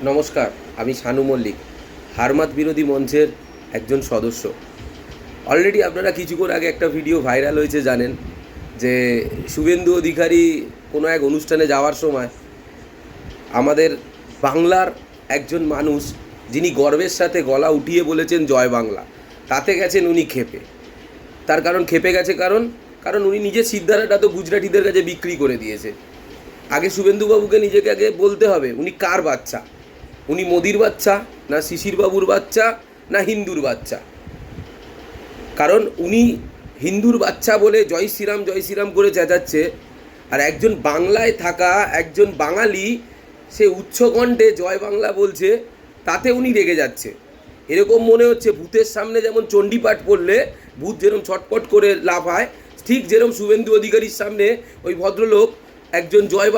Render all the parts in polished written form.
নমস্কার, আমি শানু মল্লিক, হারমাত বিরোধী মঞ্চের একজন সদস্য। অলরেডি আপনারা কিছুক্ষণ আগে একটা ভিডিও ভাইরাল হয়েছে জানেন, যে শুভেন্দু অধিকারী কোনো এক অনুষ্ঠানে যাওয়ার সময় আমাদের বাংলার একজন মানুষ, যিনি গর্বের সাথে গলা উঠিয়ে বলেছেন জয় বাংলা, তাতে গেছেন উনি ক্ষেপে। তার কারণ ক্ষেপে গেছে কারণ উনি নিজে সিদ্ধারাটা তো গুজরাটিদের কাছে বিক্রি করে দিয়েছে। আগে শুভেন্দুবাবুকে নিজেকে আগে বলতে হবে উনি কার বাচ্চা। উনি মোদির বাচ্চা, না শিশির বাবুর বাচ্চা, না হিন্দুর বাচ্চা? কারণ উনি হিন্দুর বাচ্চা বলে জয় শ্রীরাম করে চেঁচাচ্ছে, আর একজন বাংলায় থাকা একজন বাঙালি সে উচ্চকণ্ঠে জয় বাংলা বলছে, তাতে উনি রেগে যাচ্ছে। এরকম মনে হচ্ছে ভূতের সামনে যেমন চণ্ডীপাঠ পড়লে ভূত যেরকম ছটপট করে লাফায়, ঠিক যেরকম শুভেন্দু অধিকারীর সামনে ওই ভদ্রলোক একজন জয়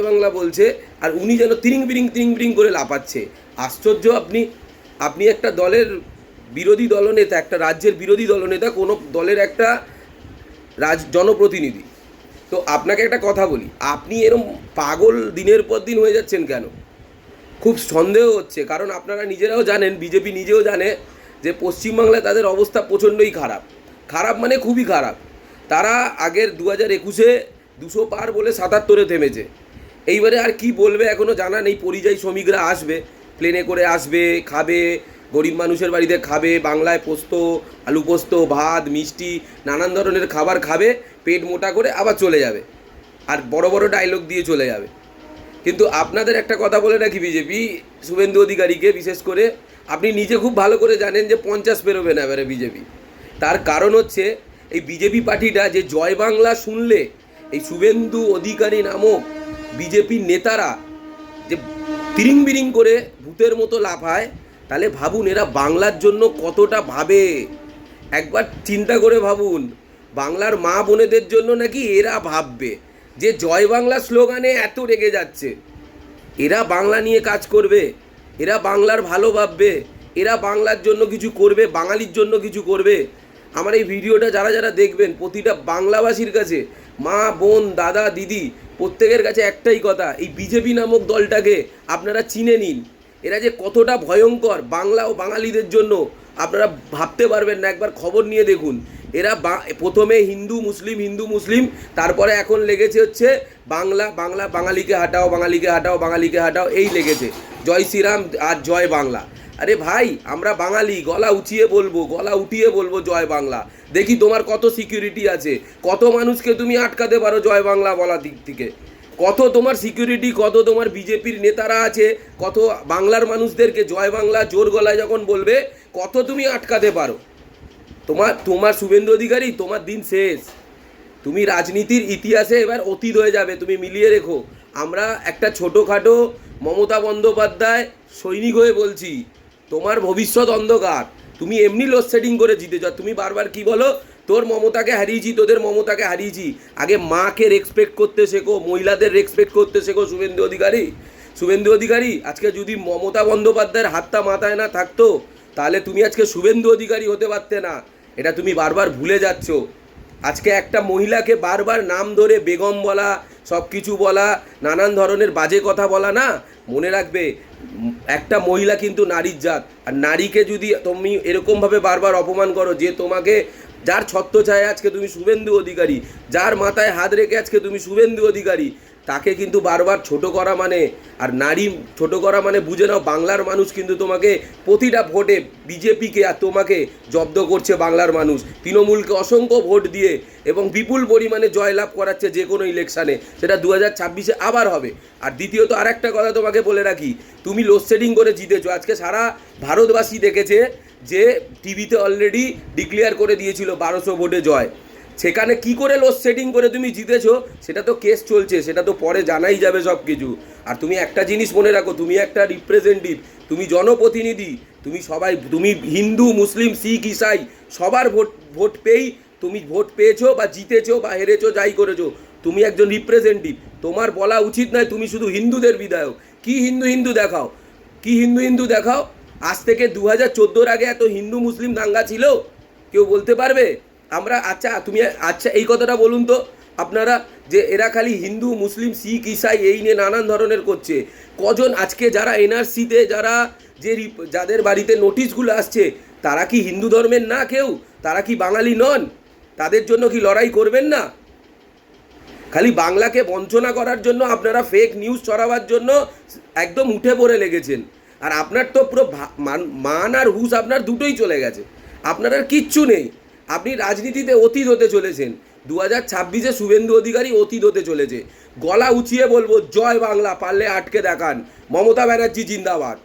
বাংলা বলছে, আর উনি যেন তিরিং বিরিং করে লাফাচ্ছে। আশ্চর্য! আপনি একটা দলের বিরোধী দলনেতা, একটা রাজ্যের বিরোধী দলনেতা, কোনো দলের একটা জনপ্রতিনিধি। তো আপনাকে একটা কথা বলি, আপনি এরম পাগল দিনের পর দিন হয়ে যাচ্ছেন কেন? খুব সন্দেহ হচ্ছে, কারণ আপনারা নিজেরাও জানেন, বিজেপি নিজেও জানে যে পশ্চিমবাংলায় তাদের অবস্থা প্রচণ্ডই খারাপ মানে খুবই খারাপ। তারা আগের 2021-এ 200 পার বলে 77-এ থেমেছে। এইবারে আর কি বলবে এখনও জানা নেই। পরিযায়ী শ্রমিকরা আসবে, প্লেনে করে আসবে, খাবে, গরিব মানুষের বাড়িতে খাবে, বাংলায় পোস্ত, আলু পোস্ত, ভাত, মিষ্টি, নানান ধরনের খাবার খাবে, পেট মোটা করে আবার চলে যাবে, আর বড় বড় ডায়লগ দিয়ে চলে যাবে। কিন্তু আপনাদের একটা কথা বলে রাখি, বিজেপি শুভেন্দু অধিকারীকে বিশেষ করে, আপনি নিজে খুব ভালো করে জানেন যে 50 পেরোবে না এবারে বিজেপি। তার কারণ হচ্ছে এই বিজেপি পার্টিটা যে জয় বাংলা শুনলে এই শুভেন্দু অধিকারী নামক বিজেপির নেতারা যে তিরিং বিরিং করে ভূতের মতো লাফায়, তাহলে ভাবুন এরা বাংলার জন্য কতটা ভাবে। একবার চিন্তা করে ভাবুন, বাংলার মা বোনেদের জন্য নাকি এরা ভাববে, যে জয় বাংলা স্লোগানে এত রেগে যাচ্ছে। এরা বাংলা নিয়ে কাজ করবে, এরা বাংলার ভালো ভাববে, এরা বাংলার জন্য কিছু করবে, বাঙালির জন্য কিছু করবে? আমার এই ভিডিওটা যারা যারা দেখবেন, প্রতিটা বাংলাভাষীর কাছে, মা বোন দাদা দিদি, প্রত্যেকের কাছে একটাই কথা, এই বিজেপি নামক দলটাকে আপনারা চিনে নিন। এরা যে কতটা ভয়ঙ্কর বাংলা ও বাঙালিদের জন্য আপনারা ভাবতে পারবেন না। একবার খবর নিয়ে দেখুন, এরা প্রথমে হিন্দু মুসলিম, তারপরে এখন লেগেছে হচ্ছে বাংলা, বাঙালিকে হাটাও, এই লেগেছে জয় শ্রীরাম আর জয় বাংলা। আরে ভাই, আমরা বাঙালি, গলা উঠিয়ে বলবো জয় বাংলা। দেখি তোমার কত সিকিউরিটি আছে, কত মানুষকে তুমি আটকাতে পারো জয় বাংলা বলার দিক থেকে, কত তোমার সিকিউরিটি, কত তোমার বিজেপির নেতারা আছে, কত বাংলার মানুষদেরকে জয় বাংলা জোর গলায় যখন বলবে, কত তুমি আটকাতে পারো। তোমার শুভেন্দু অধিকারী, তোমার দিন শেষ। তুমি রাজনীতির ইতিহাসে এবার অতীত হয়ে যাবে, তুমি মিলিয়ে রেখো। আমরা একটা ছোটোখাটো মমতা বন্দ্যোপাধ্যায় সৈনিক হয়ে বলছি, তোমার ভবিষ্যৎ অন্ধকার। তুমি এমনি লোডশেডিং করে জিতেছ। তুমি বারবার কি বলো, তোদের মমতাকে হারিয়েছি। আগে মাকে রেসপেক্ট করতে শেখো, মহিলাদের রেসপেক্ট করতে শেখো। শুভেন্দু অধিকারী, আজকে যদি মমতা বন্দ্যোপাধ্যায়ের হাতটা মাথায় না থাকতো, তাহলে তুমি আজকে শুভেন্দু অধিকারী হতে পারতে না। এটা তুমি বারবার ভুলে যাচ্ছ। আজকে একটা মহিলাকে বারবার নাম ধরে বেগম বলা, সব কিছু বলা, নানান ধরনের বাজে কথা বলা না, মনে রাখবে একটা মহিলা কিন্তু নারীর জাত। আর নারীকে যদি তুমি এরকমভাবে বারবার অপমান করো, যে তোমাকে যার ছত্রছায়ায় আজকে তুমি শুভেন্দু অধিকারী, যার মাথায় হাত রেখে আজকে তুমি শুভেন্দু অধিকারী, তাকে কিন্তু বারবার ছোট করা মানে, আর নারী ছোট করা মানে বুঝে নাও, বাংলার মানুষ কিন্তু তোমাকে প্রতিটা ভোটে বিজেপিকে আর তোমাকে জব্দ করছে। বাংলার মানুষ তৃণমূলকে অসংখ্য ভোট দিয়ে এবং বিপুল পরিমাণে জয়লাভ করাচ্ছে যে কোনো ইলেকশানে, সেটা 2026-এ আবার হবে। আর দ্বিতীয়ত আর একটা কথা তোমাকে বলে রাখি, তুমি লোডশেডিং করে জিতেছো। আজকে সারা ভারতবাসী দেখেছে যে টিভিতে অলরেডি ডিক্লেয়ার করে দিয়েছিল 1200 ভোটে জয়। সেখানে কি করে লোডশেডিং করে তুমি জিতেছো, সেটা তো কেস চলছে, সেটা তো পরে জানাই যাবে সব কিছু। আর তুমি একটা জিনিস মনে রাখো, তুমি একটা রিপ্রেজেন্টেটিভ, তুমি জনপ্রতিনিধি, তুমি হিন্দু মুসলিম শিখ ইসাই সবার ভোট পেয়েই তুমি ভোট পেয়েছো বা জিতেছো বা হেরেছো, যাই করেছো, তুমি একজন রিপ্রেজেন্টেটিভ। তোমার বলা উচিত নয় তুমি শুধু হিন্দুদের বিধায়ক। কি হিন্দু দেখাও। আজ থেকে 2014-এর আগে এত হিন্দু মুসলিম দাঙ্গা ছিল? কেউ বলতে পারবে? আমরা আচ্ছা এই কথাটা বলুন তো, আপনারা যে এরা খালি হিন্দু মুসলিম শিখ ইসাই এই নিয়ে নানান ধরনের করছে। কজন আজকে যারা এনআরসিতে যারা যাদের বাড়িতে নোটিশগুলো আসছে তারা কি হিন্দু ধর্মের না কেউ? তারা কি বাঙালি নন? তাদের জন্য কি লড়াই করবেন না? খালি বাংলাকে বঞ্চনা করার জন্য আপনারা ফেক নিউজ ছড়াবার জন্য একদম উঠে পড়ে লেগেছেন। আর আপনার তো পুরো মান আর হুঁশ আপনার দুটোই চলে গেছে, আপনার আর কিচ্ছু নেই। আপনি রাজনীতিতে অতীত হতে চলেছেন। 2026-এ শুভেন্দু অধিকারী অতীত হতে চলেছে। গলা উঁচিয়ে বলবো জয় বাংলা, পারলে আটকে দেখান। মমতা ব্যানার্জি জিন্দাবাদ।